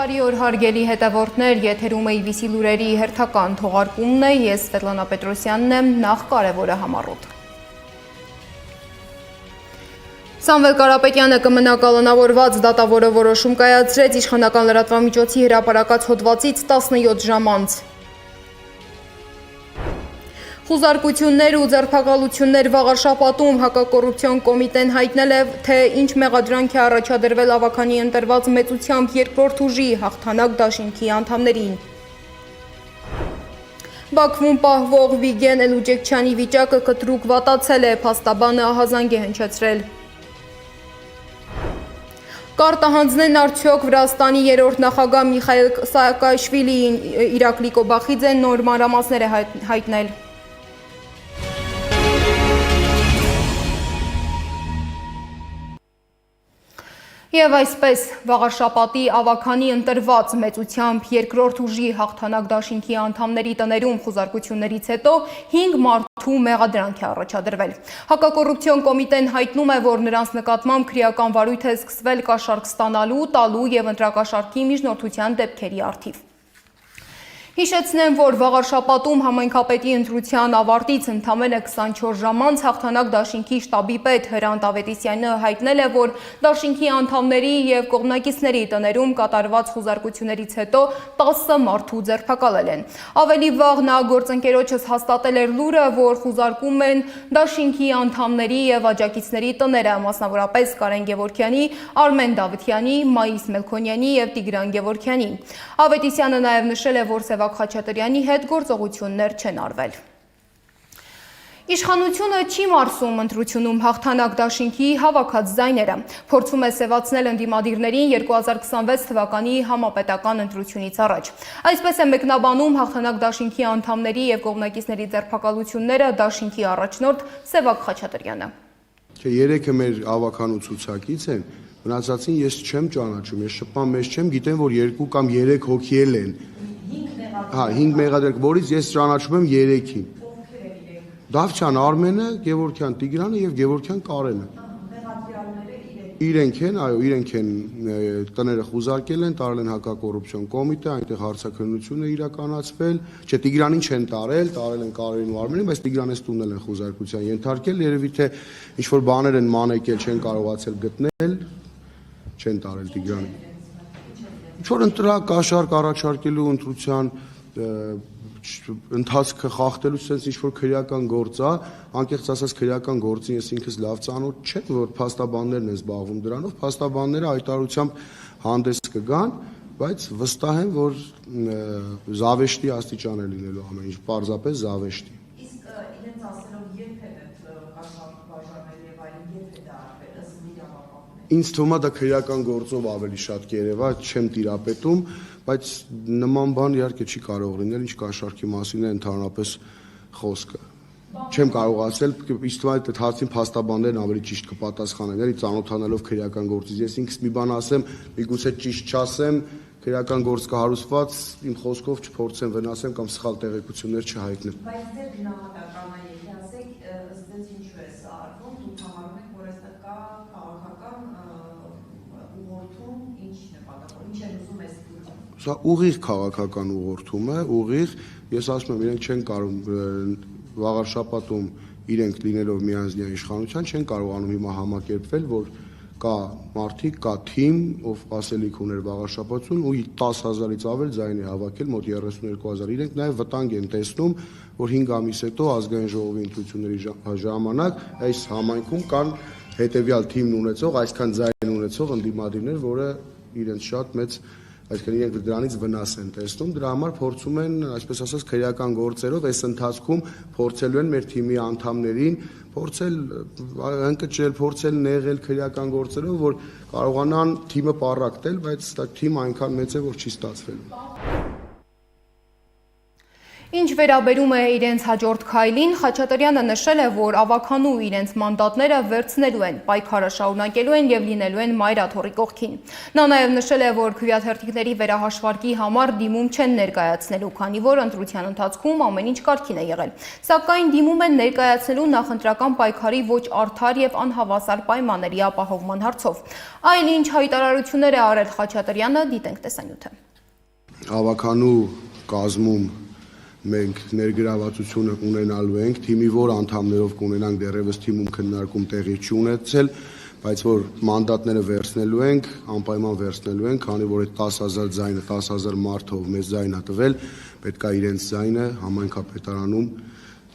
Բարի օր հարգելի հետևորդներ, եթերում է IVC լուրերի հերթական թողարկումն է, ես Սվետլանա Պետրոսյանն եմ, նախ կարևորը համառոտ։ Սամվել Կարապետյանը կմնա կալանավորված, դատավորը որոշում կայացրեց իշխանական լրատվամիջոցի հրապարակած հոդվածից 17 ժամ անց։ Խուզարկություններ ու ձերբակալություններ Վաղարշապատում հակակոռուպցիոն կոմիտեն հայտնել է, թե ինչ մեղադրանք է առաջադրվել ավագանի ընտրված մեծությամբ երկրորդ ուժի հաղթանակ դաշինքի անդամներին։ Բաքվում պահվող Վիգեն Էլուջեկչյանի վիճակը կտրուկ վատացել է, փաստաբանը ահազանգ է հնչեցրել։ Կարտահանձնեն արդյոք Վրաստանի երրորդ նախագահ Միխայիլ Սաակաշվիլիին, Իրակլի Կոբախիձեն նոր մանրամասներ է հայտնել։ Եվ այսպես Վաղարշապատի ավագանի ընտրված մեծությամբ երկրորդ ուժի հաղթանակ դաշինքի անդամների տներում խուզարկություններից հետո 5 մարդու մեղադրանք է առաջադրվել։ Հակակոռուպցիոն կոմիտեն հայտնում է, որ նրանց նկատմամբ քրեական վարույթ է սկսվել կաշառք ստանալու, տալու եւ ընտրակաշառքի միջնորդության դեպքերի առթիվ։ Հիշեցնեմ, որ Վաղարշապատում համայնքապետի ընտրության ավարտից ընդամենը 24 ժամ անց հաղթանակ դաշինքի շտաբի պետ Հրանտ Ավետիսյանը հայտնել է, որ դաշինքի անդամների եւ կողմնակիցների տներում կատարված խուզարկություններից հետո 10 մարդու ձերբակալել են։ Ավելի վաղ նա գործընկերոջս հաստատել էր լուրը, որ խուզարկում են դաշինքի անդամների եւ աջակիցների տները, մասնավորապես Կարեն Գևորգյանի, Արմեն Դավթյանի, Մայիս Մելքոնյանի եւ Տիգրան Գևորգյանի։ Ավետիսյանը նաեւ նշել է, որ Սևակ Խաչատրյանի հետ գործողություններ չեն արվել։ Իշխանությունը չի մարսում ընտրությունում հաղթանակ դաշինքի հավաքած ձայները, փորձում է սևացնել ընդդիմադիրներին 2026 թվականի համապետական ընտրությունից առաջ։ Այսպես է մեկնաբանում հաղթանակ դաշինքի անդամների եւ կողմնակիցների ձերբակալությունները դաշինքի առաջնորդ Սևակ Խաչատրյանը։ Երեքը մեր ավականու ցուցակից են, մնացածին ես չեմ ճանաչում, ես շփման մեջ չեմ, գիտեմ, որ 2 կամ 3 հոգի են։ 5 մեղադրանք, որից ես ճանաչում եմ 3-ին։ Դավթյան Արմենը, Գևորգյան Տիգրանը եւ Գևորգյան Կարենը։ Իրենք են, այո, իրենք են տները խուզարկել են, տարել են հակակոռուպցիոն կոմիտե, այնտեղ հարցաքննություն է իրականացվել, չէ, Տիգրանին չեն տարել են Կարենին ու Արմենին, բայց Տիգրանից տունել են խուզարկության ենթարկել, երևի թե ինչ որ բաներ են մանեկել, չեն կարողացել գտնել, չեն տարել Տիգրանին։ Ինչ որ ընտրակաշառք առաջարկելու ընտրության ընթացքը խախտելու sense ինչ որ քրեական գործ է, անկեղծ ասած քրեական գործին ես ինքս լավ ծանոթ չեմ, որ փաստաբաններն են զբաղվում դրանով, փաստաբանները հայտարարությամբ հանդես կգան, բայց վստահ եմ, որ զավեշտի աստիճան է լինելու ամեն ինչ, պարզապես զավեշտի։ Իսկ իրենց ասելով երբ է կաշառք բաժանել եւ այլն, երբ է դա արվել, ըստ իրավապահների։ Ինձ թվում է դա քրեական գործով ավելի շատ կերևա, չեմ տիրապետում, բայց նման բան իհարկե չի կարող լինել, ինչ կաշառքի մասին է ընդհանրապես խոսքը։ Չեմ կարող ասել, իսկ այդ հարցին փաստաբաններն ավելի ճիշտ կպատասխանեն, էլի ծանոթանալով քրեական գործից։ Ես ինքս մի բան ասեմ, միգուցե ճիշտ չասեմ, քրեական գործ կհարուցված իմ խոսքով չփորձեմ վնասեմ կամ սխալ տեղեկություններ չհայտնեմ։ Բայց ձեր գնահատականը, եթե ասեք, ըստ ձեզ ինչու է սա արվում, դուք համարում եք, որ այստեղ կա քաղաքական ուղղորդում, ինչ նպատակով, ինչ են ուզում այս դեպքում։ Սա ուղիղ քաղաքական ուղղորդում է, ուղիղ, ես ասում եմ, իրենք չեն կարող Վաղարշապատում իրենք լինելով միանձնյա իշխանության չեն կարողանում հիմա համակերպվել, որ կա մարդիկ, կա թիմ, ով ասելիք ուներ Վաղարշապատում ու 10,000-ից ավել ձայն է հավաքել, մոտ 32,000։ Իրենք նաև վտանգ են տեսնում, որ 5 ամիս հետո ազգային ժողովի ընտրությունների ժամանակ այս համայնքում կան հետևյալ թիմն ունեցող, այսքան ձայն ունեցող ընդդիմադիրներ, որը իրենց շատ մեծ այսինքն իրենք դրանից վնաս են տեսնում, դրա համար փորձում են, այսպես ասած, քրեական գործերով այս ընթացքում փորձելու են մեր թիմի անդամներին, փորձել ընկճել, փորձել նեղել քրեական գործերով, որ կարողանան թիմը պառակտել, բայց դա թիմը այնքան մեծ է, որ չի ստացվելու։ Ինչ վերաբերում է իրենց հաջորդ քայլին, Խաչատրյանը նշել է, որ ավականու իրենց մանդատները վերցնելու են, պայքարը շարունակելու են եւ լինելու են Մայրաթորի կողքին։ Նա նաեւ նշել է, որ քվեաթերթիկների վերահաշվարկի համար դիմում չեն ներկայացնելու, քանի որ ընտրության ընթացքում ամեն ինչ կարգին է եղել։ Սակայն դիմում են ներկայացնելու նախընտրական պայքարի ոչ արդար եւ անհավասար պայմանների ապահովման հարցով։ Այլ ինչ հայտարարություններ է արել Խաչատրյանը, դիտենք տեսանյութը։ Ավականու կազմում մենք ներգրավվածությունը ունենալու ենք, թիմի որ անդամներով կունենանք դեռևս թիմում քննարկում տեղի չի ունեցել, բայց որ մանդատները վերցնելու ենք, անպայման վերցնելու ենք, քանի որ այդ 10,000 ձայնը 10,000 մարդով մեծ ձայն է տվել, պետք է իրենց ձայնը համայնքապետարանում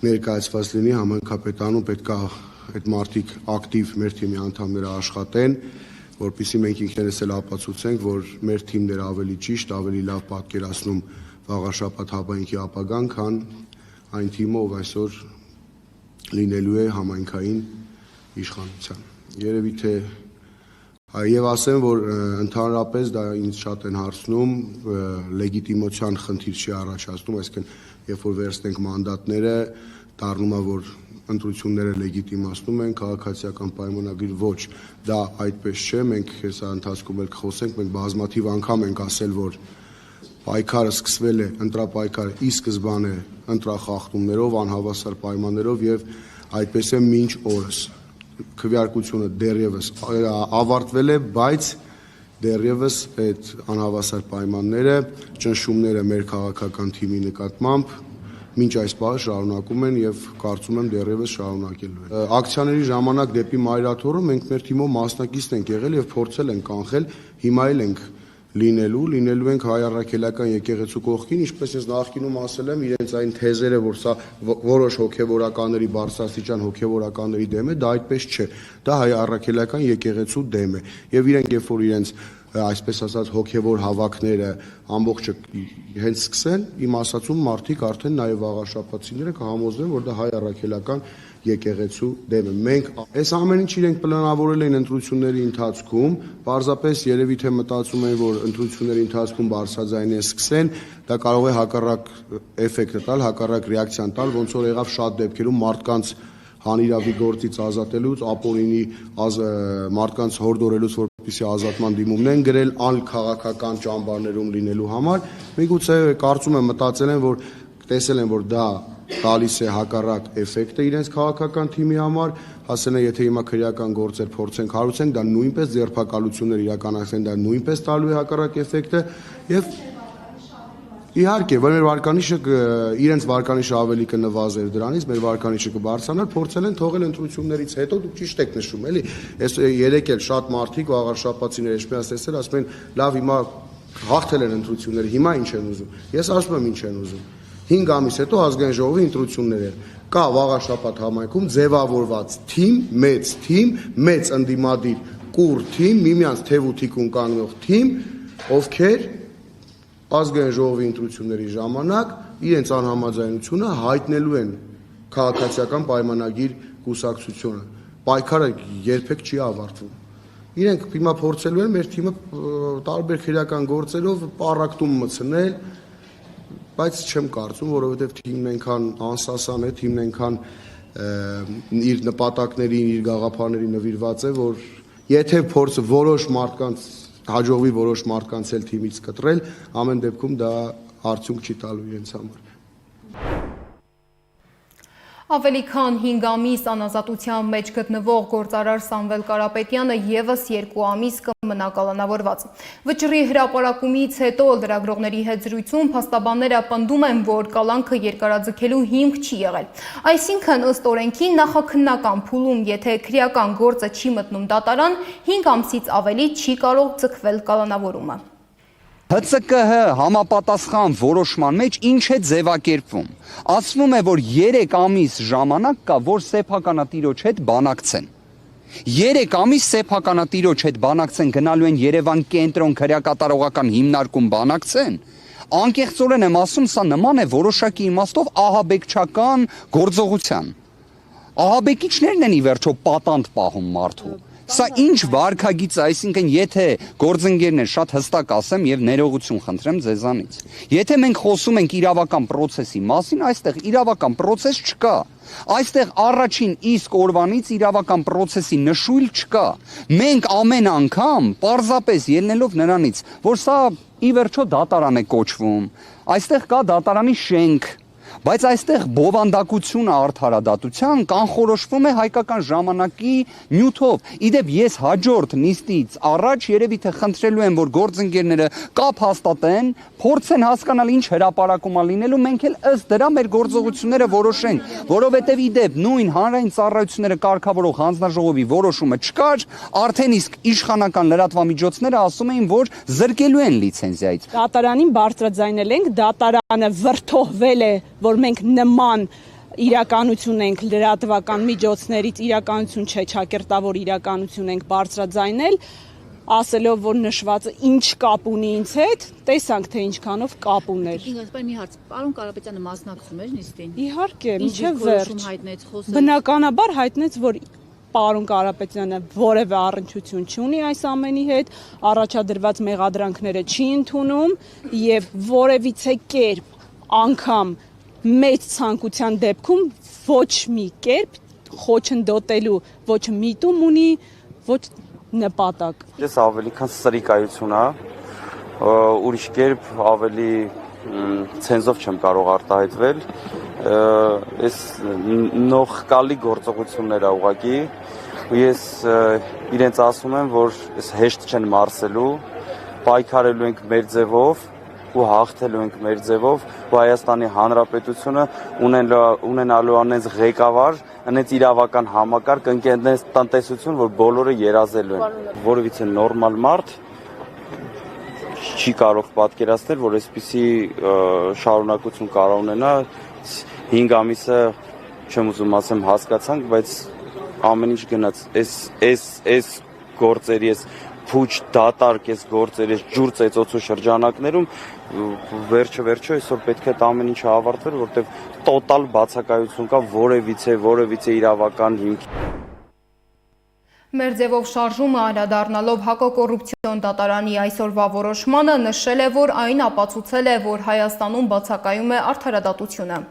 ներկայացված լինի, համայնքապետարանում պետք է այդ մարդիկ ակտիվ մեր թիմի անդամները աշխատեն, որպեսզի մենք ինքներս էլ ապացուցենք, որ մեր թիմն էր ավելի ճիշտ, ավելի լավ պատկերացնում Վաղարշապատ համայնքի ապագան, քան այն թիմը, ով այսօր լինելու է համայնքային իշխանության։ Երևի թե եւ ասեմ, որ ընդհանրապես դա ինձ շատ են հարցնում, լեգիտիմության խնդիր չի առաջացնում, այսինքն երբ որ վերցնենք մանդատները, դառնում է, որ ընտրությունները լեգիտիմացնում են, քաղաքացիական պայմանագիր ոչ, դա այդպես չէ, մենք հեսա ընթացքում էլ կխոսենք, մենք բազմաթիվ անգամ ենք ասել, որ պայքարը սկսվել է, ընտրապայքարը ի սկզբանե ընտրախախտումներով, անհավասար պայմաններով եւ այդպես է մինչ օրս։ Քվեարկությունը դեռևս ավարտվել է, բայց դեռևս այդ անհավասար պայմանները, ճնշումները մեր քաղաքական թիմի նկատմամբ մինչ այս պահը շարունակում են եւ կարծում եմ դեռևս շարունակելու են։ Ակցիաների ժամանակ դեպի Մայրաթորը մենք մեր թիմով մասնակից ենք եղել եւ փորձել ենք կանխել, հիմա էլ ենք լինելու ենք հայ առաքելական եկեղեցու կողքին, ինչպես ես նախկինում ասել եմ, իրենց այն թեզերը, որ սա որոշ հոգևորականների բարձրաստիճան հոգևորականների դեմ է, դա այդպես չէ։ Դա հայ առաքելական եկեղեցու դեմ է։ Եվ իրենք երբ որ իրենց այսպես ասած հոգևոր հավաքները ամբողջը հենց սկսեն, իմ ասածում մարդիկ արդեն նաև վաղաշապացիները կհամոզվեն, որ դա հայ առաքելական եկեղեցու դեմ է։ Մենք այս ամեն ինչ իրենք պլանավորել են ընտրությունների ընթացքում, պարզապես երևի թե մտածում են, որ ընտրությունների ընթացքում բարձրաձայն են սկսեն, դա կարող է հակառակ էֆեկտ տալ, հակառակ ռեակցիան տալ, ոնց որ եղավ շատ դեպքերում մարդկանց հանիրավի գործից ազատելուց, ապօրինի մարդկանց հորդորելուց, որպեսզի ազատման դիմումն են գրել անքաղաքական ճամբարներում լինելու համար, միգուցե կարծում եմ մտածել են, որ տեսել են, որ դա տալիս է հակառակ էֆեկտը իրենց քաղաքական թիմի համար, ասեն է, եթե հիմա քրեական գործեր փորձենք հարուցենք, դա նույնպես ձերբակալություններ իրականացնեն, դա նույնպես տալու է հակառակ էֆեկտը եւ իհարկե, որ մեր վարկանիշը իրենց վարկանիշը ավելի կնվազեր դրանից, մեր վարկանիշը կբարձրանար, փորձել են թողել ընտրություններից հետո, դուք ճիշտ եք նշում, էլի։ Այս երեք էլ շատ մարդիկ վաղարշապացիներ էջմիած տեսել, ասում են, լավ, հիմա հաղթել են ընտրությունները, հիմա ինչ են ուզում։ Ես ասում եմ ինչ են ուզում։ 5 ամիս հետո ազգային ժողովի ընտրություններ են։ Կա Վաղարշապատ համայնքում ձևավորված թիմ, մեծ ընդդիմադիր կուռ թիմ, միմյանց թև ու թիկուն կանգնող թիմ, ովքեր ազգային ժողովի ընտրությունների ժամանակ իրենց անհամաձայնությունը հայտնելու են քաղաքացիական պայմանագիր կուսակցությունը։ Պայքարը երբեք չի ավարտվում։ Իրենք հիմա փորձելու են մեր թիմը տարբեր քրեական գործերով պառակտում մտցնել, բայց չեմ կարծում, որովհետև թիմն այնքան անսասան է, թիմն այնքան իր նպատակներին, իր գաղափարներին նվիրված է, որ եթե փորձը որոշ մարդկանց հաջողվի որոշ մարդկանց էլ թիմից կտրել, ամեն դեպքում դա արդյունք չի տալու իրենց համար։ Ավելի քան 5 ամիս անազատության մեջ գտնվող գործարար Սամվել Կարապետյանը եւս 2 ամիս կմնա կալանավորված։ Վճռի հրապարակումից հետո լրագրողների հետ զրույցում փաստաբանները պնդում են, որ կալանքը երկարաձգելու հիմք չի եղել։ Այսինքն ըստ օրենքի նախաքննական փուլում, եթե քրեական գործը չի մտնում դատարան, 5 ամսից ավելի չի կարող ձգվել կալանավորումը։ ՀՑԿՀ համապատասխան որոշման մեջ ինչ է ձևակերպվում։ Ասվում է, որ 3 ամիս ժամանակ կա, որ սեփականատիրոջ հետ բանակցեն։ 3 ամիս սեփականատիրոջ հետ բանակցեն, գնալու են Երևան կենտրոն քրեակատարողական հիմնարկում բանակցեն։ Անկեղծորեն եմ ասում, սա նման է որոշակի իմաստով ահաբեկչական գործողության։ Ահաբեկիչներն են ի վերջո պատանդ պահում մարդու։ Սա ինչ վարքագիծ է, այսինքն եթե գործընկերներ շատ հստակ ասեմ եւ ներողություն խնդրեմ ձեզանից։ Եթե մենք խոսում ենք իրավական process-ի մասին, այստեղ իրավական process չկա։ Այստեղ առաջին իսկ օրվանից իրավական process-ի նշույլ չկա։ Մենք ամեն անգամ պարզապես ելնելով նրանից, որ սա ի վերջո դատարան է կոչվում, այստեղ կա դատարանի շենք, բայց այստեղ բովանդակությունը արդարադատության կանխորոշվում է հայկական ժամանակի նյութով։ Իդեպ ես հաջորդ նիստից առաջ երևի թե խնդրելու եմ, որ գործընկերները կապ հաստատեն, փորձեն հասկանալ ինչ հրապարակում է լինելու, մենք էլ ըստ դրա մեր գործողությունները որոշենք, որովհետև իդեպ նույն հանրային ծառայությունները կարգավորող հանձնաժողովի որոշումը չկար, արդեն իսկ իշխանական լրատվամիջոցները ասում էին, որ զրկելու են լիցենզիայից։ Դատարանին բարձրաձայնել ենք, դատարանը վրթոհվել է, որ մենք նման իրականություն ենք լրատվական միջոցներից, իրականություն չէ, ճակերտավոր իրականություն ենք բարձրաձայնել, ասելով, որ նշվածը ինչ կապ ունի ինձ հետ, տեսանք, թե ինչքանով կապ ուներ։ Մի հարց, պարոն Կարապետյանը մասնակցում էր նիստին։ Իհարկե, մինչև վերջ։ Բնականաբար հայտնեց, որ պարոն Կարապետյանը որևէ առնչություն չունի այս ամենի հետ, առաջադրված մեղադրանքները չի ընդունում եւ որևիցե կերպ անգամ մեծ ցանկության դեպքում ոչ մի կերպ խոչընդոտելու ոչ միտում ունի, ոչ նպատակ։ Ես ավելի քան սրիկայություն է, ուրիշ կերպ ավելի ցենզով չեմ կարող արտահայտվել, այս նողկալի գործողություններ ա ուղղակի, ես իրենց ասում եմ, որ այս հեշտ չեն մարսելու, պայքարելու ենք մեր ձևով ու հաղթելու ենք մեր ձևով, ու Հայաստանի Հանրապետությունը ունենալու անենց ղեկավար, անենց իրավական համակարգ, ընկերնես տնտեսություն, որ բոլորը երազելու են։ Որևիցե նորմալ մարդ չի կարող պատկերացնել, որ այսպիսի շարունակություն կարող ունենա, 5 ամիսը չեմ ուզում ասեմ հասկացանք, բայց ամեն ինչ գնաց, այս գործերի, այս փուչ դատարկ այս գործերի, այս ջուր ծեծոցու շրջանակներում վերջը այսօր պետք է ամեն ինչը ավարտվեր, որտեղ տոտալ բացակայություն կա որևիցե իրավական հիմք։ Մեր ձևով շարժումը անդրադառնալով հակակոռուպցիոն դատարանի այսօրվա որոշմանը նշել է, որ այն ապացուցել է, որ Հայաստանում բացակայում է արդարադատությունը։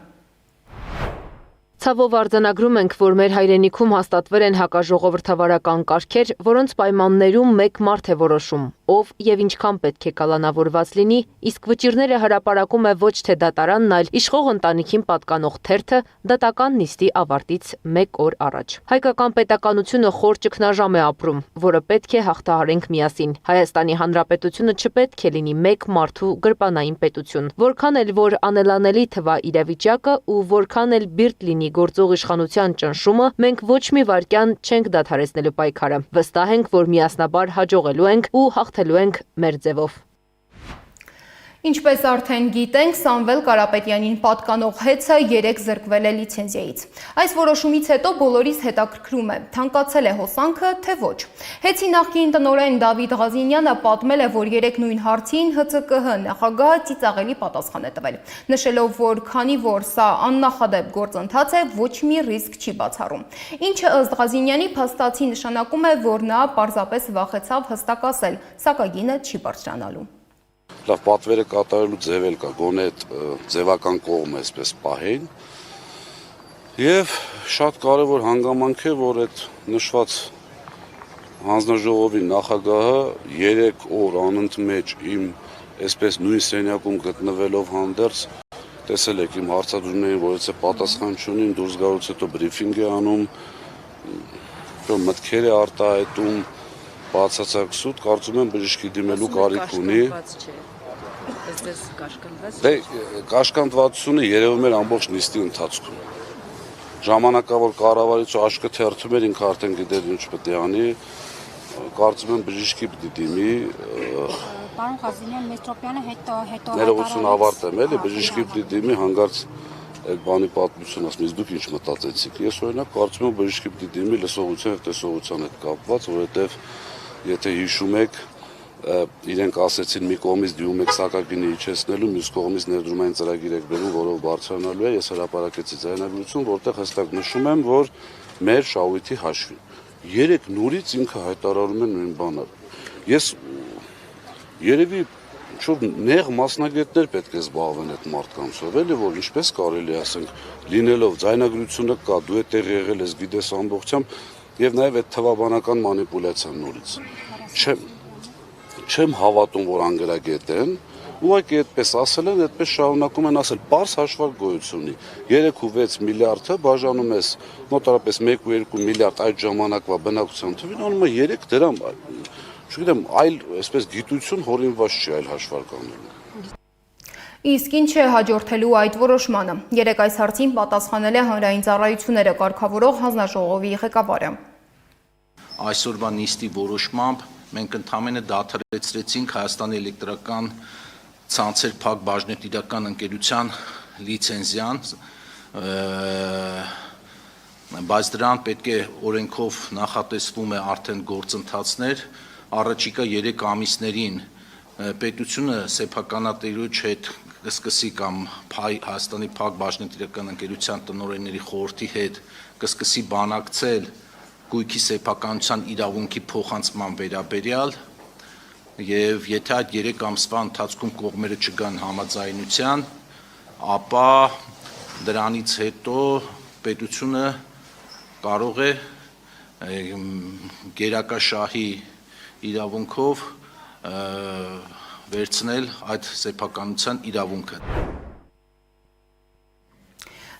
Ցավով արձանագրում ենք, որ մեր հայրենիքում հաստատվել են հակաժողովրդավարական կարգեր, որոնց պայմաններում մեկ մարդ է որոշում, ով եւ ինչքան պետք է կալանավորված լինի, իսկ վճիրները հրապարակում է ոչ թե դատարանն, այլ իշխող ընտանիքին պատկանող թերթը դատական նիստի ավարտից 1 օր առաջ։ Հայկական պետականությունը խոր ճգնաժամ է ապրում, որը պետք է հաղթահարենք միասին։ Հայաստանի Հանրապետությունը չպետք է լինի մեկ մարդու գրպանային պետություն, որքան էլ որ անելանելի թվա իրավիճակը ու որքան էլ բիրտ լինի գործող իշխանության ճնշումը, մենք ոչ մի վայրկյան չենք դադարեցնելու պայքարը։ Վստահ ենք, որ միասնաբար հաջողելու ենք ու հաղթելու ենք մեր ձևով։ Ինչպես արդեն գիտենք, Սամվել Կարապետյանին պատկանող հեծը 3 զրկվել է լիցենզիայից։ Այս որոշումից հետո բոլորիս հետաքրքրում է, թանկացել է հոսանքը, թե ոչ։ Հեծի նախկին տնօրեն Դավիթ Ղազինյանը պատմել է, որ 3 նույն հարցին ՀՑԿՀ նախագահը ծիծաղելի պատասխան է տվել, նշելով, որ քանի որ սա աննախադեպ գործընթաց է, ոչ մի ռիսկ չի բացառում։ Ինչը ըստ Ղազինյանի փաստացի նշանակում է, որ նա պարզապես վախեցավ հստակ ասել, սակագինը չի բարձրանալու։ Լավ, պատվերը կատարելու ձև էլ կա, գոնե այդ ձևական կողմը այսպես պահեն։ Եվ շատ կարևոր հանգամանք է, որ այդ նշված հանձնաժողովի նախագահը 3 օր անընդմեջ իմ այսպես նույն սենյակում գտնվելով հանդերձ տեսել եք իմ հարցադրումներին, որ եթե պատասխան չունին, դուրս գալուց հետո բրիֆինգ է անում, մտքեր է արտահայտում, բացարձակ սուտ, կարծում եմ բժշկի դիմելու կարիք ունի։ Կաշկանդվածությունը երևում էր ամբողջ նիստի ընթացքում։ Ժամանակավոր կառավարիչը աչքը թերթում էր, ինքը արդեն գիտեր ինչ պետք է անի, կարծում եմ բժշկի պիտի դիմի։ Պարոն Ղազինյան, Մետրոպյանը հետո ներողություն ավարտեմ, էլի բժշկի պիտի դիմի հանգարց այդ բանի պատմություն ասում, իսկ դուք ինչ մտածեցիք։ Ես օրինակ կարծում եմ բժշկի պիտի դիմի լսողության եւ տեսողության հետ կապված, որովհետեւ եթե հիշում եք, իրենք ասեցին մի կողմից դիմում եք սակագինը իջեցնելու, մյուս կողմից ներդրումային ծրագիր եք բերում, որով բարձրանալու է, ես հրապարակեցի ձայնագրություն, որտեղ հստակ նշում եմ, որ մեր շահույթի հաշվին։ երեք նորից ինքը հայտարարում է նույն բանը։ Ես երևի նեղ մասնագետներ պետք է զբաղվեն այդ մարդկանցով, էլի որ ինչպես կարելի ասենք լինելով ձայնագրությունը կա, դու է տեղ եղել ես, գիտես ամբողջությամբ եւ նաեւ այդ թվաբանական մանիպուլյացիան նորից։ Չեմ հավատում, որ անգրագետ են, ուղղակի այդպես ասել են, այդպես շարունակում են ասել, պարզ հաշվարկ գոյություն ունի։ 3.6 միլիարդը բաժանում ես մոտավորապես 1.2 միլիարդ այդ ժամանակվա բնակության թվին, անում է 3 դրամ։ Չգիտեմ, այլ այսպես գիտություն հորինված չի այլ հաշվարկ անելու։ Իսկ ինչ է հաջորդելու այդ որոշմանը։ Երեկ այս հարցին պատասխանել է հանրային ծառայությունները կարգավորող հանձնաժողովի ղեկավարը։ Այսօրվա նիստի որոշմամբ մենք ընդհանրապես դադարեցրեցինք Հայաստանի էլեկտրական ցանցեր փակ բաժնետիրական ընկերության լիցենզիան, բայց դրան պետք է օրենքով նախատեսվում է արդեն գործընթացներ։ Առաջիկա 3 ամիսներին պետությունը սեփականատիրոջ հետ կսկսի կամ Հայաստանի փակ բաժնետիրական ընկերության տնօրենների խորհրդի հետ կսկսի բանակցել գույքի սեփականության իրավունքի փոխանցման վերաբերյալ եւ եթե այդ 3 ամսվա ընթացքում կողմերը չգան համաձայնության, ապա դրանից հետո պետությունը կարող է գերակաշահի իրավունքով վերցնել այդ սեփականության իրավունքը։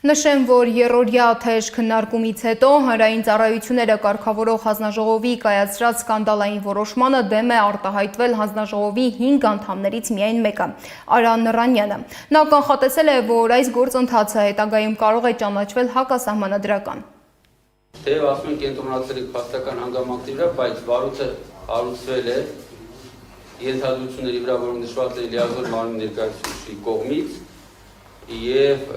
Նշեմ, որ երրորդյա թեժ քննարկումից հետո հանրային ծառայությունները կարգավորող հանձնաժողովի կայացրած սկանդալային որոշմանը դեմ է արտահայտվել հանձնաժողովի 5 անդամներից միայն մեկը՝ Արա Նռանյանը։ Նա կանխատեսել է, որ այս գործընթացը հետագայում կարող է ճանաչվել հակասահմանադրական։ Թեև ասում են կենտրոնացել եք փաստական հանգամանքների վրա, բայց վարույթը հարուցվել է ենթադրությունների վրա, որոնք նշված է լիազոր մարմնի ներկայացուցիչի կողմից, եւ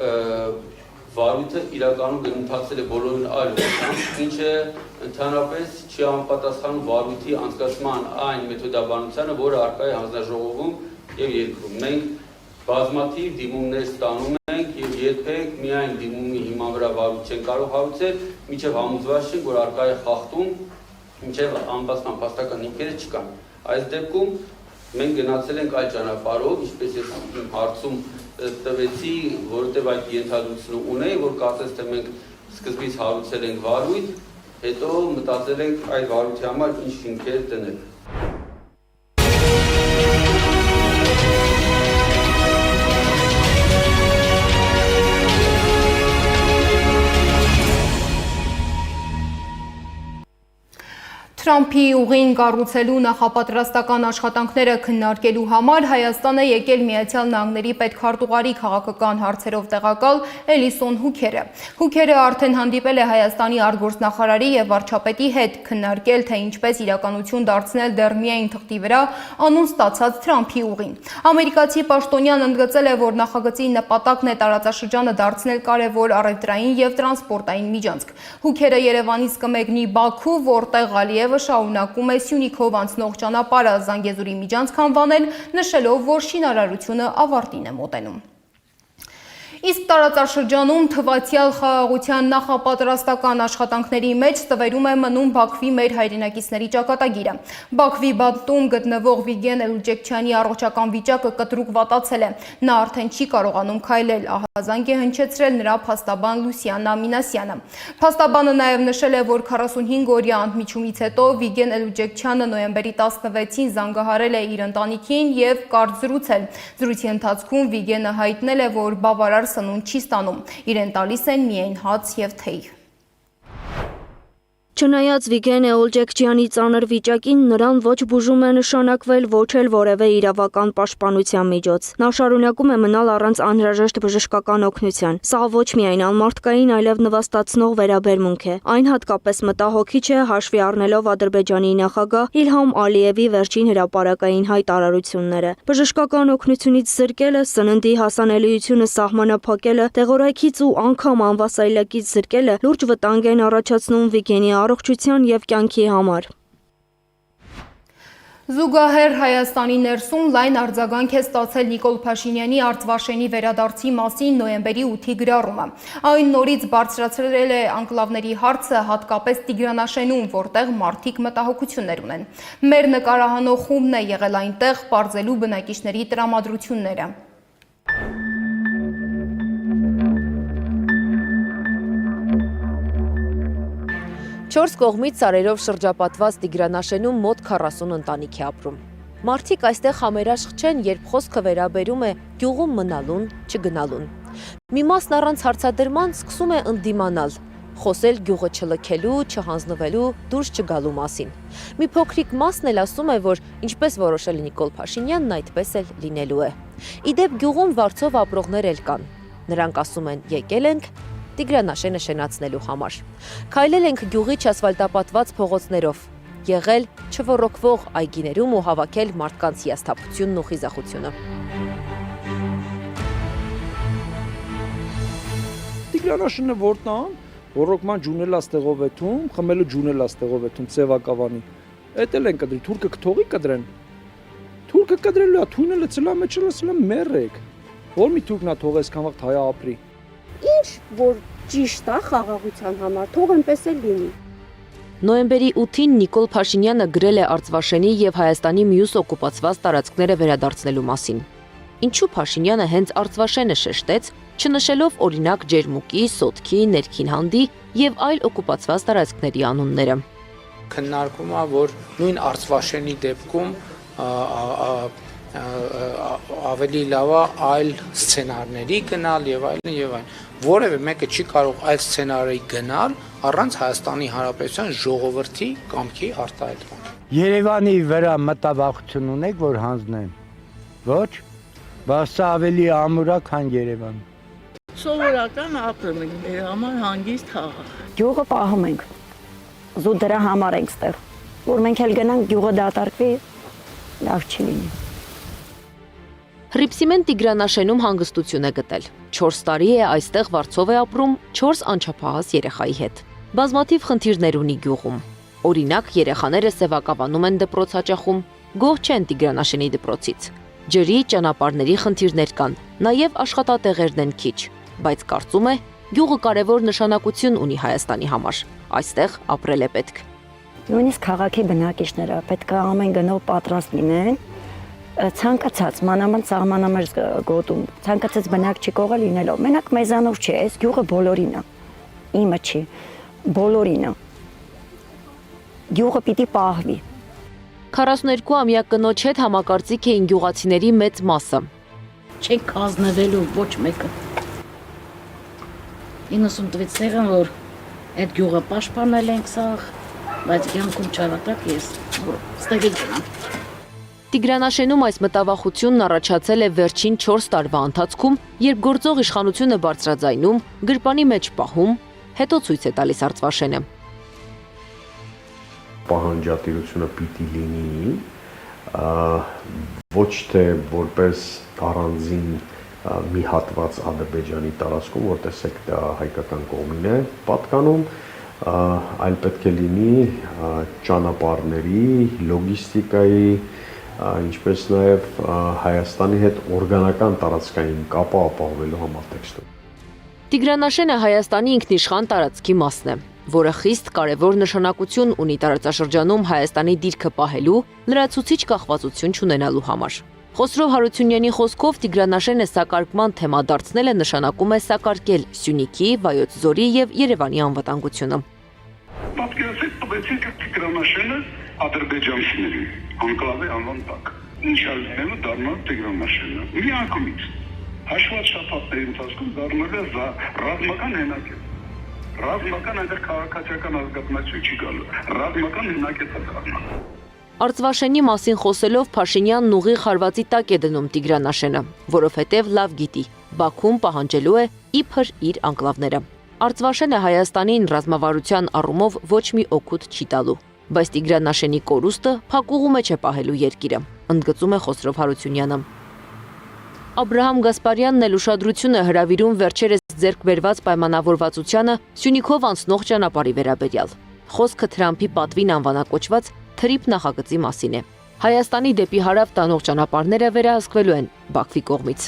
վարույթը իրականում գնահատվել է բոլորին այլ ուղղությամբ, ինչը ընդհանրապես չի համապատասխանում վարույթի անցկացման այն մեթոդաբանությանը, որը առկա է հանձնաժողովում եւ երկրում։ Մենք բազմաթիվ դիմումներ ստանում ենք եւ երբեք միայն դիմումի հիման վրա վարույթ չեն կարող հարուցել, մինչեւ համոզված չենք, որ առկա է խախտում, մինչեւ անբացման փաստական հիմքերը չկան։ Այս դեպքում մենք գնացել ենք այլ ճանապարհով, ինչպես ես իմ հարցում տվեցի, որովհետև այդ ենթադրությունը ունեի, որ կարծես թե մենք սկզբից հարուցել ենք վարույթ, հետո մտածել ենք այդ վարույթի համար ինչ հիմքեր դնել։ Թրամփի ուղին կառուցելու նախապատրաստական աշխատանքները քննարկելու համար Հայաստան է եկել Միացյալ Նահանգների պետքարտուղարի քաղաքական հարցերով տեղակալ Էլիսոն Հուքերը։ Հուքերը արդեն հանդիպել է Հայաստանի արտգործնախարարի եւ վարչապետի հետ քննարկել, թե ինչպես իրականություն դարձնել դեռ միայն թղթի վրա անուն ստացած Թրամփի ուղին։ Ամերիկացի պաշտոնյան ընդգծել է, որ նախագծի նպատակն է տարածաշրջանը դարձնել կարևոր առևտրային եւ տրանսպորտային միջանցք։ Հուքերը Երևանից կմեկնի Բաքու, որտեղ Ալիևը շարունակում է Սյունիքով անցնող ճանապարհը Զանգեզուրի միջանցք անվանել, նշելով, որ շինարարությունը ավարտին է մոտենում։ Իսկ տարածաշրջանում թվացյալ խաղաղության նախապատրաստական աշխատանքների մեջ ստվերում է մնում Բաքվի մեր հայրենակիցների ճակատագիրը։ Բաքվի բանտում գտնվող Վիգեն Էլուջեկչյանի առողջական վիճակը կտրուկ վատացել է։ Նա արդեն չի կարողանում քայլել, ահազանգ է հնչեցրել նրա փաստաբան Լուսիանա Մինասյանը։ Փաստաբանը նաև նշել է, որ 45-օրյա ընդմիջումից հետո Վիգեն Էլուջեկչյանը նոյեմբերի 16-ին զանգահարել է իր ընտանիքին եւ կարճ զրուցել։ Զրույցի ընթացքում Վիգենը հայտնել է, որ բավարար սնունդ չի ստանում, իրեն տալիս են միայն հաց եւ թեյ։ Չնայած Վիգեն Էլուջեկչյանի ծանր վիճակին, նրան ոչ բուժում է նշանակվել, ոչ էլ որևէ իրավական պաշտպանության միջոց։ Նա շարունակում է մնալ առանց անհրաժեշտ բժշկական օգնության։ Սա ոչ միայն անմարդկային, այլև նվաստացնող վերաբերմունք է։ Այն հատկապես մտահոգիչ է, հաշվի առնելով Ադրբեջանի նախագահ Իլհամ Ալիևի վերջին հրապարակային հայտարարությունները։ Բժշկական օգնությունից զրկելը, սննդի հասանելիությունը սահմանափակելը, տեղորայքից ու անգամ անվասայլակից զրկելը լուրջ վտանգ են առաջացնում Վիգենի առողջության եւ կյանքի համար։ Զուգահեռ Հայաստանի ներսում լայն արձագանք է ստացել Նիկոլ Փաշինյանի Արցվաշենի վերադարձի մասին նոյեմբերի 8-ի գրառումը։ Այն նորից բարձրացրել է անկլավների հարցը, հատկապես Տիգրանաշենում, որտեղ մարդիկ մտահոգություններ ունեն։ Մեր նկարահանող խումբն է եղել այնտեղ, պարզելու բնակիչների տրամադրությունները։ Չորս կողմից սարերով շրջապատված Տիգրանաշենում մոտ 40 ընտանիք է ապրում։ Մարդիկ այստեղ համերաշխ չեն, երբ խոսքը վերաբերում է գյուղում մնալուն, չգնալուն։ Մի մասն առանց հարցադրման սկսում է ընդդիմանալ, խոսել գյուղը չլքելու, չհանձնվելու, դուրս չգալու մասին։ Մի փոքրիկ մասն էլ ասում է, որ ինչպես որոշել Նիկոլ Փաշինյանն, այդպես էլ լինելու է։ Իդեպ գյուղում վարձով ապրողներ էլ կան։ Նրանք ասում են՝ եկել ենք Տիգրանաշենը շենացնելու համար։ Քայլել ենք գյուղի չասֆալտապատված փողոցներով, եղել չոռոկվող այգիներում ու հավաքել մարդկանց հիասթափությունն ու խիզախությունը։ Տիգրանաշենը որտան, ռոռոկման ջունելա ստեղով էթում, խմելու ջունելա ստեղով էթում ծևակավանի։ Էտել են կդրի, թուրքը կթողի կդրեն։ Թուրքը կդրելու է, թույնը լցլա մեջը լցլա մեռեք։ Որ մի թուրքնա թողես քան վաղ հայա ապրի։ Ինչ որ ճիշտ է խաղաղության համար, թող այնպես էլ լինի։ Նոյեմբերի 8-ին Նիկոլ Փաշինյանը գրել է Արցվաշենի եւ Հայաստանի մյուս օկուպացված տարածքները վերադարձնելու մասին։ Ինչու Փաշինյանը հենց Արցվաշենը շեշտեց, չնշելով օրինակ Ջերմուկի, Սոտքի, Ներքին Հանդի եւ այլ օկուպացված տարածքների անունները։ Քննարկում է, որ նույն Արցվաշենի դեպքում ավելի լավ է այլ սցենարների գնալ եւ այլն եւ այլն։ Որևէ մեկը չի կարող այլ սցենարի գնալ առանց Հայաստանի Հանրապետության ժողովրդի կամքի արտահայտման։ Երևանի վրա մտավախություն ունեք, որ հանձնեն։ Ոչ, բայց ավելի ամուր է, քան Երևան։ Սովորական ապրում ենք, մեր համար հանգիստ խաղաղ։ Գյուղը պահում ենք։ Զու դրա համար ենք ստեղ։ Որ մենք էլ գնանք գյուղը դատարկվի, լավ չի լինի։ Հռիփսիմեն Տիգրանաշենում հանգստություն է գտել։ 4 տարի է այստեղ վարձով է ապրում 4 անչափահաս երեխայի հետ։ Բազմաթիվ խնդիրներ ունի գյուղում։ Օրինակ, երեխաները սևակավանում են դպրոց հաճախում, գոհ չեն Տիգրանաշենի դպրոցից։ Ջրի, ճանապարհների խնդիրներ կան, նաև աշխատատեղերն են քիչ, բայց կարծում է, գյուղը կարևոր նշանակություն ունի Հայաստանի համար։ Այստեղ ապրել է պետք։ Նույնիսկ քաղաքի բնակիչները պետք է ամեն գնով պատրաստ լինեն ցանկացած մանավանդ սահմանամերձ գոտում ցանկացած բնակչի կողը լինելով մենակ մեզանով չէ, այս գյուղը բոլորին է, իմը չի, բոլորին է, գյուղը պիտի պահվի։ 42-ամյա կնոջ հետ համակարծիք էին գյուղացիների մեծ մասը։ Չենք կազմվելու ոչ մեկը։ 90 տվից եղան, որ այդ գյուղը պաշտպանել ենք սաղ, բայց կյանքում չարատակ ես, որ ստեղից գնամ։ Տիգրանաշենում այս մտավախությունն առաջացել է վերջին 4 տարվա ընթացքում, երբ գործող իշխանությունը բարձրաձայնում, գրպանի մեջ պահում, հետո ցույց է տալիս Արցվաշենը։ Պահանջատիրությունը պիտի լինի, ոչ թե որպես առանձին մի հատված Ադրբեջանի տարածքում, որ տեսեք դա հայկական կողմին է պատկանում, այլ պետք է լինի ճանապարհների, լոգիստիկայի, ինչպես նաև Հայաստանի հետ օրգանական տարածքային կապը ապահովելու համար տեքստում։ Տիգրանաշենը Հայաստանի ինքնիշխան տարածքի մասն է, որը խիստ կարևոր նշանակություն ունի տարածաշրջանում Հայաստանի դիրքը պահելու, լրացուցիչ կախվածություն չունենալու համար։ Խոսրով Հարությունյանի խոսքով Տիգրանաշենը սակարկման թեմա դարձնելը նշանակում է սակարկել Սյունիքի, Վայոց ձորի եւ Երևանի անվտանգությունը։ Պատկերացրեք, տվեցինք Տիգրանաշենը ադրբեջանցիներին, անկլավի անվան տակ։ Ինչ ալնելու դառնալ Տիգրանաշենը։ Մի անգամից հաշված շաբաթների ընթացքում դառնալ է ռազմական հենակետ։ Ռազմական այնտեղ քաղաքացիական ազգացություն չի գալու։ Ռազմական հենակետ է դառնալ։ Արցվաշենի մասին խոսելով Փաշինյանն ուղիղ հարվածի տակ է դնում Տիգրանաշենը, որովհետև լավ գիտի, Բաքուն պահանջելու է իբր իր անկլավները։ Արցվաշենը Հայաստանին ռազմավարության առումով ոչ մի օգուտ չի տալու, բայց Տիգրանաշենի կորուստը փակուղու մեջ է պահելու երկիրը, ընդգծում է Խոսրով Հարությունյանը։ Աբրահամ Գասպարյանն էլ ուշադրություն է հրավիրում վերջերս ձեռք բերված պայմանավորվածությանը Սյունիքով անցնող ճանապարհի վերաբերյալ։ Խոսքը Թրամփի պատվին անվանակոչված թրիփ նախագծի մասին է։ Հայաստանի դեպի հարավ տանող ճանապարհները վերահսկվելու են Բաքվի կողմից։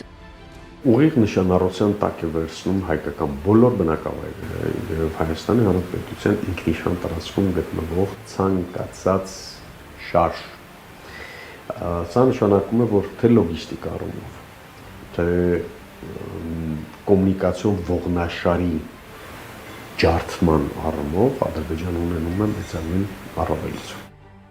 Ուղիղ նշանառության տակ է վերցնում հայկական բոլոր բնակավայրերը եւ Հայաստանի Հանրապետության ինքնիշխան տարածքում գտնվող ցանկացած շարժ։ Սա նշանակում է, որ թե լոգիստիկ առումով, թե կոմունիկացիոն ողնաշարի ջարդման առումով Ադրբեջանը ունենում է մեծագույն առավելություն։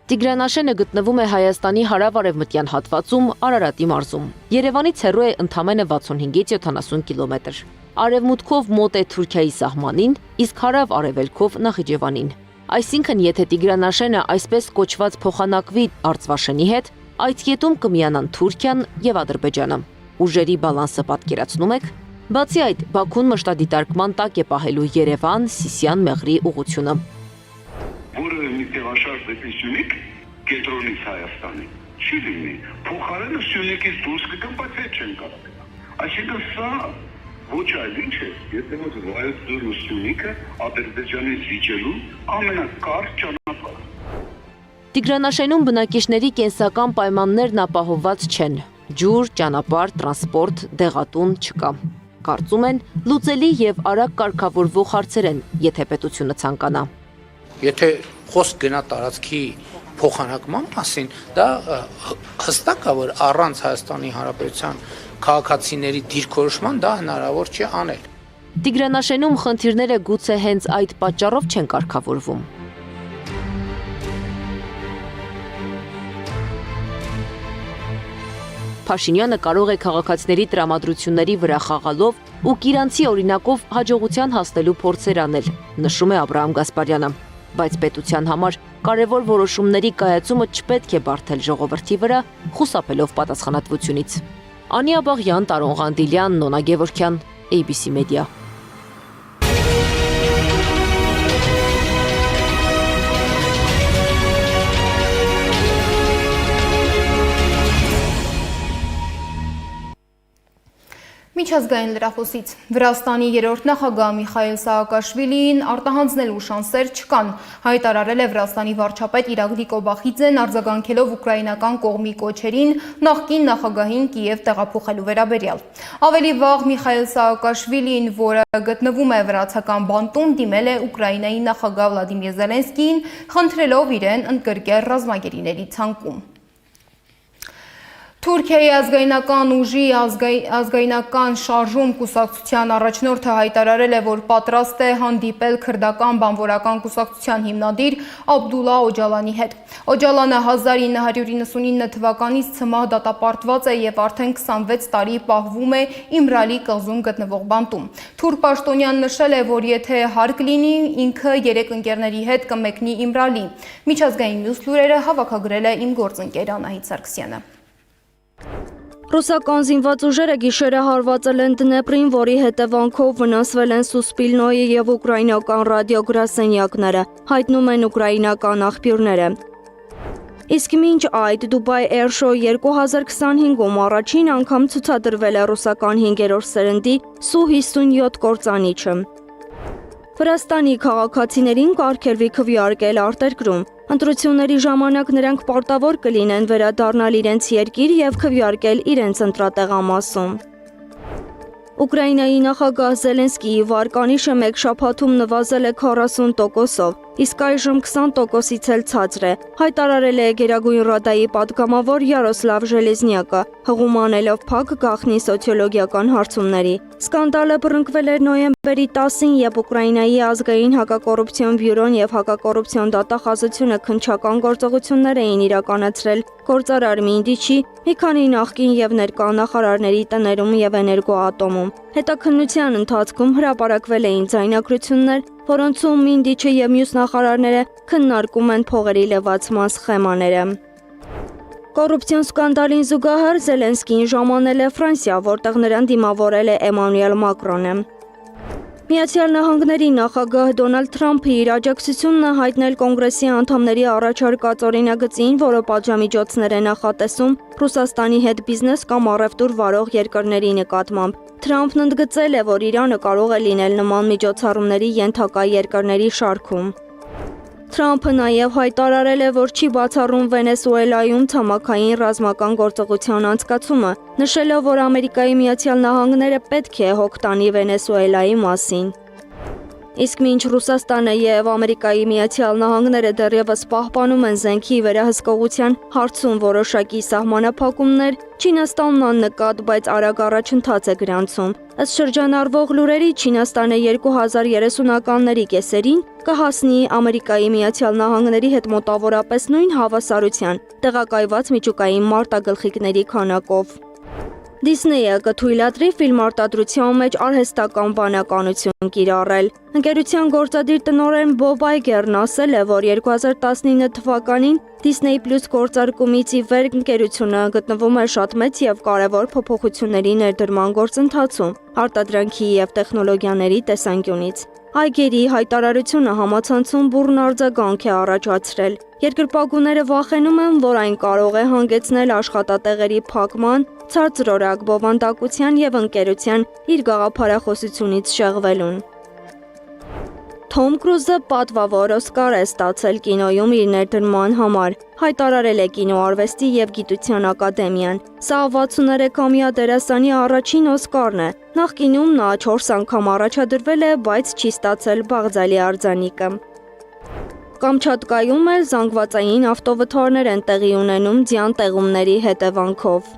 Տիգրանաշենը գտնվում է Հայաստանի հարավ-արևմտյան հատվածում Արարատի մարզում։ Երևանից հեռու է ընդամենը 65-ից 70 կիլոմետր։ Արևմուտքով մոտ է Թուրքիայի սահմանին, իսկ հարավ-արևելքով Նախիջևանին։ Այսինքն, եթե Տիգրանաշենը այսպես կոչված փոխանակվի Արցվաշենի հետ, այդ կետում կմիանան Թուրքիան եւ Ադրբեջանը։ Ուժերի բալանսը պատկերացնում եք։ Բացի այդ, Բաքուն մշտադիտարկման տակ է պահելու Երևան-Սիսիան-Մեղրի ուղղությունը։ Որը մի տեղաշարժ դեպի Սյունիք, կենտրոնից Հայաստանի, չի լինի, փոխարենը Սյունիքից դուրս կգան, բայց հետ չեն կարող։ Այսինքն սա ոչ այլ ինչ է, եթե ոչ Վայոց ձորն ու Սյունիքը Ադրբեջանից վիճելու ամենակարճ ճանապարհը։ Տիգրանաշենում բնակիչների կենսական պայմաններն ապահովված չեն։ Ջուր, ճանապարհ, տրանսպորտ, դեղատուն չկա։ Կարծում են, լուծելի եւ արագ կարգավորվող հարցեր են, եթե պետությունը ցանկանա։ Եթե խոսք գնա տարածքի փոխանակման մասին, դա հստակ է, որ առանց Հայաստանի Հանրապետության քաղաքացիների դիրքորոշման դա հնարավոր չի անել։ Տիգրանաշենում խնդիրները գուցե հենց այդ պատճառով չեն կարգավորվում։ Փաշինյանը կարող է քաղաքացիների տրամադրությունների վրա խաղալով ու Կիրանցի օրինակով հաջողության հասնելու փորձեր անել, նշում է Աբրահամ Գասպարյանը։ Բայց պետության համար կարևոր որոշումների կայացումը չպետք է բարդել ժողովրդի վրա, խուսափելով պատասխանատվությունից։ Անի Աբաղյան, Տարոն Ղանդիլյան, Նոնա Գևորգյան, ABC Media։ Միջազգային լրահոսից Վրաստանի երրորդ նախագահ Միխայիլ Սաակաշվիլիին արտահանձնելու շանսեր չկան, հայտարարել է Վրաստանի վարչապետ Իրակլի Կոբախիձեն, արձագանքելով ուկրաինական կողմի կոչերին նախկին նախագահին Կիև տեղափոխելու վերաբերյալ։ Ավելի վաղ Միխայիլ Սաակաշվիլին, որը գտնվում է վրացական բանտում, դիմել է Ուկրաինայի նախագահ Վլադիմիր Զելենսկիին, խնդրելով իրեն ընդգրկել ռազմագերիների ցանկում։ Թուրքիայի ազգայնական ուժի ազգայնական շարժում կուսակցության առաջնորդը հայտարարել է, որ պատրաստ է հանդիպել քրդական բանվորական կուսակցության հիմնադիր Աբդուլլա Օջալանի հետ։ Օջալանը 1999 թվականից ցմահ դատապարտված է եւ արդեն 26 տարի պահվում է Իմրալի կղզում գտնվող բանտում։ Թուրք պաշտոնյան նշել է, որ եթե հարկ լինի, ինքը 3 ընկերների հետ կմեկնի Իմրալի։ Միջազգային մյուս լուրերը հավաքագրել է իմ գործընկեր Անահիտ Սարգսյանը։ Ռուսական զինված ուժերը գիշերը հարվածել են Դնեպրին, որի հետևանքով վնասվել են Սուսպիլնոյի և ուկրաինական ռադիոգրասենյակները, հայտնում են ուկրաինական աղբյուրները։ Իսկ մինչ այդ Դուբայ Էրշո 2025-ում առաջին անգամ ցուցադրվել է ռուսական 5-րդ սերնդի Սու-57 կործանիչը։ Վրաստանի քաղաքացիներին կարգելվի քվեարկել արտերկրում։ Ընտրությունների ժամանակ նրանք պարտավոր կլինեն վերադառնալ իրենց երկիր և քվեարկել իրենց ընտրատեղամասում։ Ուկրաինայի նախագահ Զելենսկիի վարկանիշը մեկ շաբաթում նվազել է 40%-ով, իսկ այժմ 20%-ից էլ ցածր է, հայտարարել է Գերագույն ռադայի պատգամավոր Յարոսլավ Ժելեզնյակը, հղում անելով փակ գաղտնի սոցիոլոգիական հարցումների։ Սկանդալը բռնկվել էր նոյեմբերի 10-ին, երբ Ուկրաինայի ազգային հակակոռուպցիոն բյուրոն և հակակոռուպցիոն դատախազությունը քննչական գործողություններ էին իրականացրել գործարար Մինդիչի, մի քանի նախկին և ներկա նախարարների տներում և էներգոատոմում։ Հետաքննության ընթացքում հրապարակվել էին ձայնագրություններ, որոնցում Մինդիչը և մյուս նախարարները քննարկում են փողերի լվացման սխեմաները։ Կոռուպցիոն սկանդալին զուգահեռ Զելենսկին ժամանել է Ֆրանսիա, որտեղ նրան դիմավորել է Էմանուել Մակրոնը։ Միացյալ Նահանգների նախագահ Դոնալդ Թրամփը իր աջակցությունն է հայտնել կոնգրեսի անդամների առաջարկած օրինագծին, որը պատժամիջոցներ է նախատեսում Ռուսաստանի հետ բիզնես կամ առևտուր վարող երկրների նկատմամբ։ Թրամփն ընդգծել է, որ Իրանը կարող է լինել նման միջոցառումների ենթակա երկրների շարքում։ Թրամփը նաև հայտարարել է, որ չի բացառում Վենեսուելայում ցամաքային ռազմական գործողության անցկացումը, նշելով, որ Ամերիկայի Միացյալ Նահանգները պետք է հոգ տանի Վենեսուելայի մասին։ Իսկ մինչ Ռուսաստանը եւ Ամերիկայի Միացյալ Նահանգները դեռևս պահպանում են զենքի վերահսկողության հարցում որոշակի սահմանափակումներ, Չինաստանն աննկատ, բայց արագ առաջընթաց է գրանցում։ Ըստ շրջանառվող լուրերի, Չինաստանը 2030-ականների կեսերին կհասնի Ամերիկայի Միացյալ Նահանգների հետ մոտավորապես նույն հավասարության, տեղակայված միջուկային մարտագլխիկների քանակով։ Դիսնեյը կթույլատրի ֆիլմ արտադրության մեջ արհեստական բանականություն կիրառել։ Ընկերության գործադիր տնօրեն Բոբ Այգերն ասել է, որ 2019 թվականին Disney Plus գործարկումից ի վեր ընկերությունը գտնվում է շատ մեծ եւ կարեւոր փոփոխությունների ներդրման գործընթացում, արտադրանքի եւ տեխնոլոգիաների տեսանկյունից։ Այգերի հայտարարությունը համացանցում բուռն արձագանք է առաջացրել։ Երկրպագուները վախենում են, որ այն կարող է հանգեցնել աշխատատեղերի փակման, ցածրորակ բովանդակության եւ ընկերության իր գաղափարախոսությունից շեղվելուն։ Թոմ Կրուզը պատվավոր Օսկար է ստացել կինոյում իր ներդրման համար, հայտարարել է կինոարվեստի եւ գիտության ակադեմիան։ Սա 63-ամյա դերասանի առաջին Օսկարն է։ Նախկինում նա 4 անգամ առաջադրվել է, բայց չի ստացել բաղձալի արձանիկը։ Կամչատկայում էլ զանգվածային ավտովթարներ են տեղի ունենում ձյան տեղումների հետևանքով։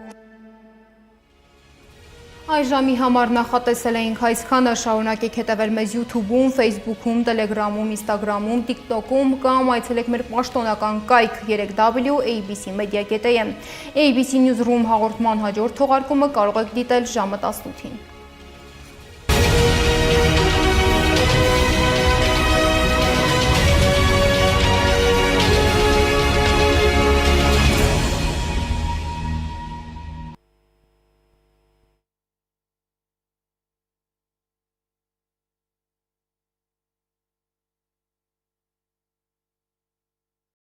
Այժմի համար նախատեսել էինք այսքանը, շարունակեք հետևել մեզ YouTube-ում, Facebook-ում, Telegram-ում, Instagram-ում, TikTok-ում կամ այցելեք մեր պաշտոնական կայք 3w.abc.media.am։ ABC Newsroom հաղորդման հաջորդ թողարկումը կարող եք դիտել ժամը 18-ին։